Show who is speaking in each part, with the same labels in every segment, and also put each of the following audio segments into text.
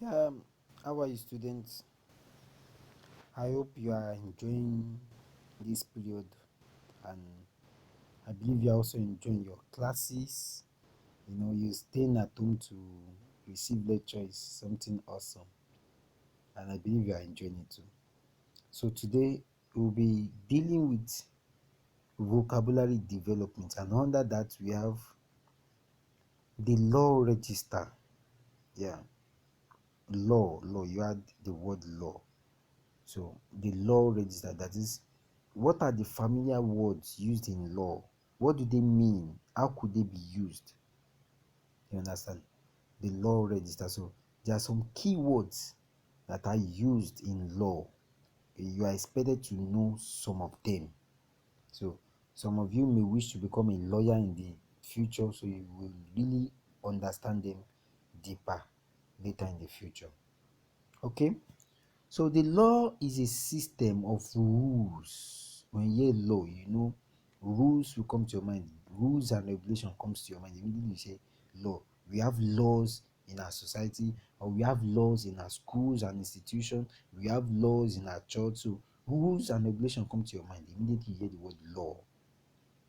Speaker 1: Yeah, how are you, students? I hope you are enjoying this period, and I believe you are also enjoying your classes. You staying at home to receive lecture is something awesome, and I believe you are enjoying it too. So today we'll be dealing with vocabulary development, and under that we have the law register. Yeah, law. You had the word law. So the law register, that is, what are the familiar words used in law? What do they mean? How could they be used? You understand? The law register. So there are some key words that are used in law. You are expected to know some of them. So some of you may wish to become a lawyer in the future, so you will really understand them deeper later in the future. Okay? So the law is a system of rules. When you hear law, rules will come to your mind. Rules and regulation comes to your mind. Immediately you say law. We have laws in our society, or we have laws in our schools and institutions. We have laws in our church. So rules and regulation come to your mind. Immediately you hear the word law.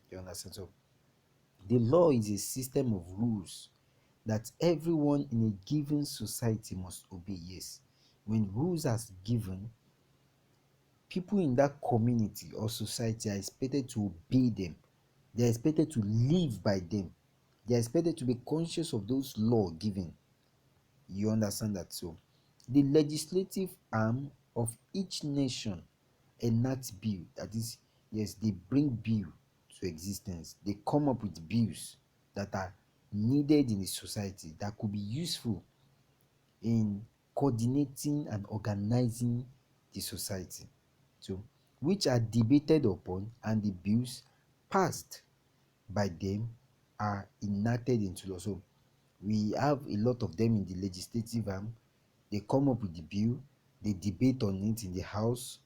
Speaker 1: You understand? So the law is a system of rules that everyone in a given society must obey. Yes. When rules are given, people in that community or society are expected to obey them. They are expected to live by them. They are expected to be conscious of those laws given. You understand that? So the legislative arm of each nation enact bill. That is, yes, they bring bill to existence. They come up with bills that are needed in the society, that could be useful in coordinating and organizing the society. So, which are debated upon, and the bills passed by them are enacted into law. So we have a lot of them in the legislative arm. They come up with the bill, they debate on it in the house,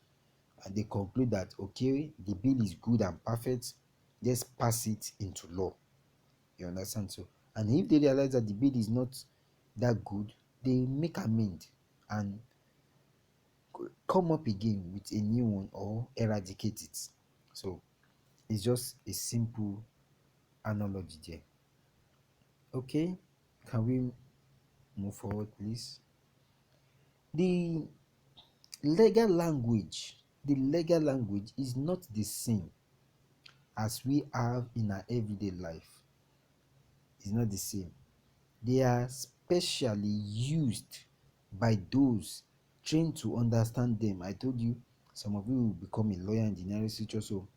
Speaker 1: and they conclude that okay, the bill is good and perfect, let's pass it into law. You understand? So, and if they realize that the bill is not that good, they make amend and come up again with a new one or eradicate it. So it's just a simple analogy there. Okay, can we move forward, please? The legal language is not the same as we have in our everyday life. It's not the same. They are specially used by those trained to understand them. I told you some of you will become a lawyer in the near future, so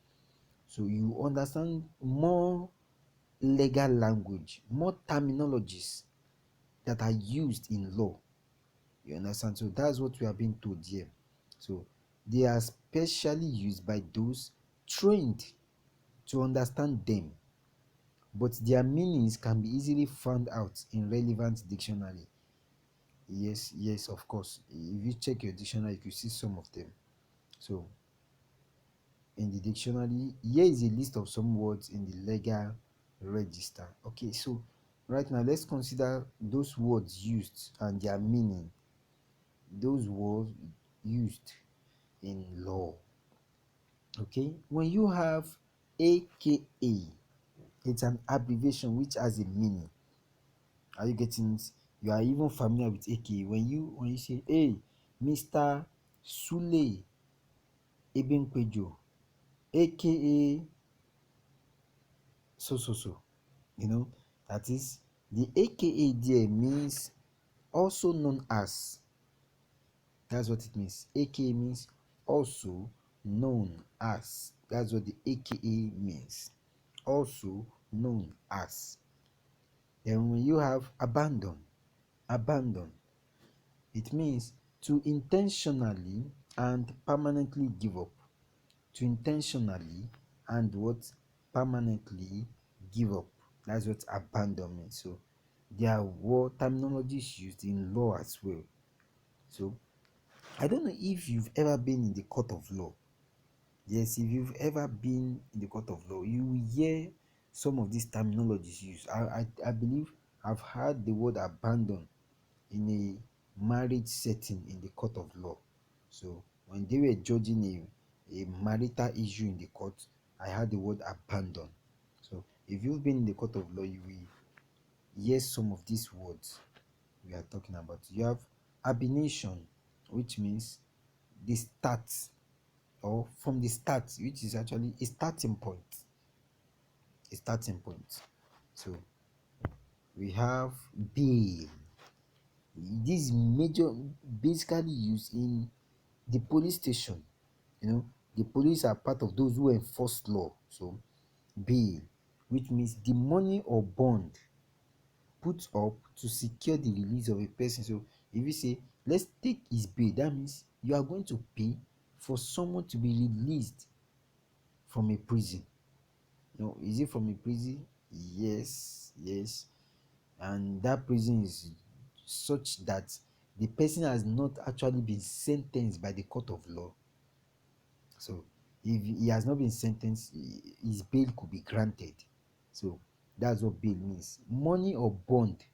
Speaker 1: you understand more legal language, more terminologies that are used in law. You understand? So that's what we are being told here. So they are specially used by those trained to understand them, but their meanings can be easily found out in relevant dictionary. Yes, of course. If you check your dictionary, you can see some of them. So in the dictionary, here is a list of some words in the legal register. Okay, so right now let's consider those words used and their meaning. Those words used in law. Okay, when you have aka, it's an abbreviation which has a meaning. Are you getting it? You are even familiar with aka. When you say, hey, Mr. Sule Ebenkwejo, aka so, that is, the aka there means also known as. That's what it means. Aka means also known as. That's what the aka means. Also known as. Then when you have abandon, it means to intentionally and permanently give up. To intentionally and what? Permanently give up. That's what abandonment. So there are word terminologies used in law as well. So I don't know if you've ever been in the court of law. Yes, if you've ever been in the court of law, you will hear some of these terminologies used. I believe I've heard the word abandon in a marriage setting in the court of law. So when they were judging a marital issue in the court, I had the word abandon. So if you've been in the court of law, you will hear some of these words we are talking about. You have abination, which means the start, or from the start, which is actually a starting point. A starting point. So we have bail. This is major, basically used in the police station. You know, the police are part of those who enforce law. So bail, which means the money or bond put up to secure the release of a person. So if you say, let's take his bail, that means you are going to pay for someone to be released from a prison. No, is it from a prison? Yes, yes. And that prison is such that the person has not actually been sentenced by the court of law. So if he has not been sentenced, his bail could be granted. So that's what bail means. Money or bond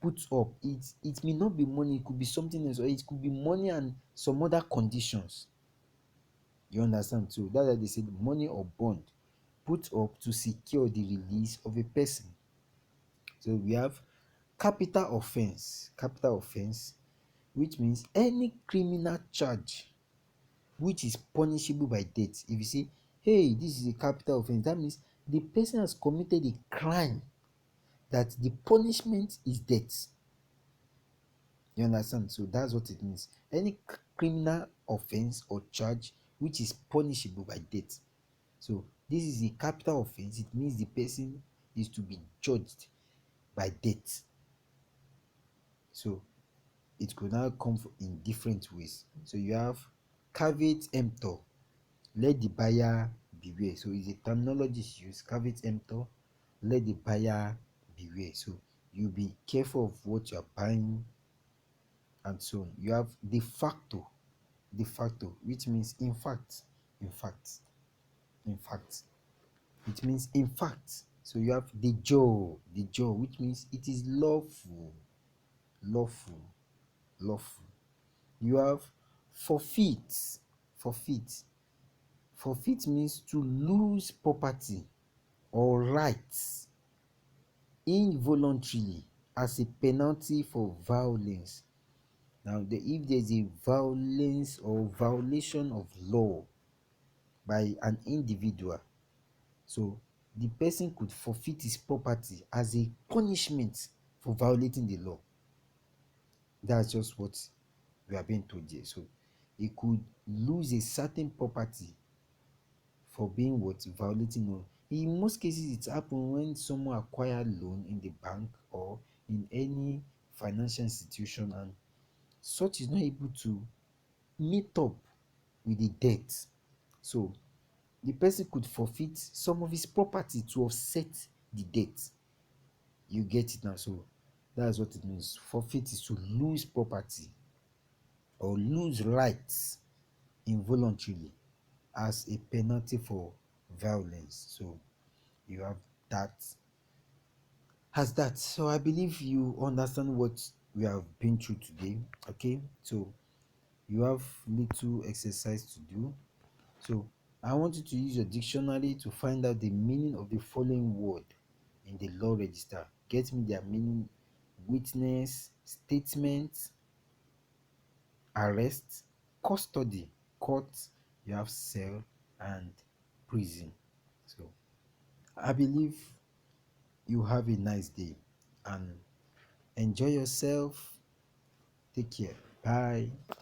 Speaker 1: put up, it may not be money, it could be something else, or it could be money and some other conditions. You understand? So that's why they said money or bond put up to secure the release of a person. So we have capital offense. Capital offense, which means any criminal charge which is punishable by death. If you say, hey, this is a capital offense, that means the person has committed a crime that the punishment is death. You understand? So that's what it means. Any criminal offense or charge which is punishable by death. So this is a capital offense. It means the person is to be judged by death. So it could now come in different ways. So you have caveat emptor, let the buyer beware. So it's a terminology used, caveat emptor, let the buyer beware. So you be careful of what you are buying and so on. You have de facto, which means in fact, in fact, in fact. It means in fact. So you have de jure, which means it is lawful, lawful, lawful. You have forfeit, forfeit. Forfeit means to lose property or rights involuntarily as a penalty for violence. Now, if there's a violence or violation of law by an individual, so the person could forfeit his property as a punishment for violating the law. That's just what we are being told here. So he could lose a certain property for being what, violating law. In most cases, it happens when someone acquire loan in the bank or in any financial institution, and such is not able to meet up with the debt. So the person could forfeit some of his property to offset the debt. You get it now? So that's what it means. Forfeit is to lose property or lose rights involuntarily as a penalty for violence. So you have that as that. So I believe you understand what we have been through today. Okay, so you have little exercise to do. So I want you to use your dictionary to find out the meaning of the following word in the law register. Get me their meaning: witness, statement, arrest, custody, court, you have cell, and prison. So I believe you have a nice day and enjoy yourself. Take care. Bye.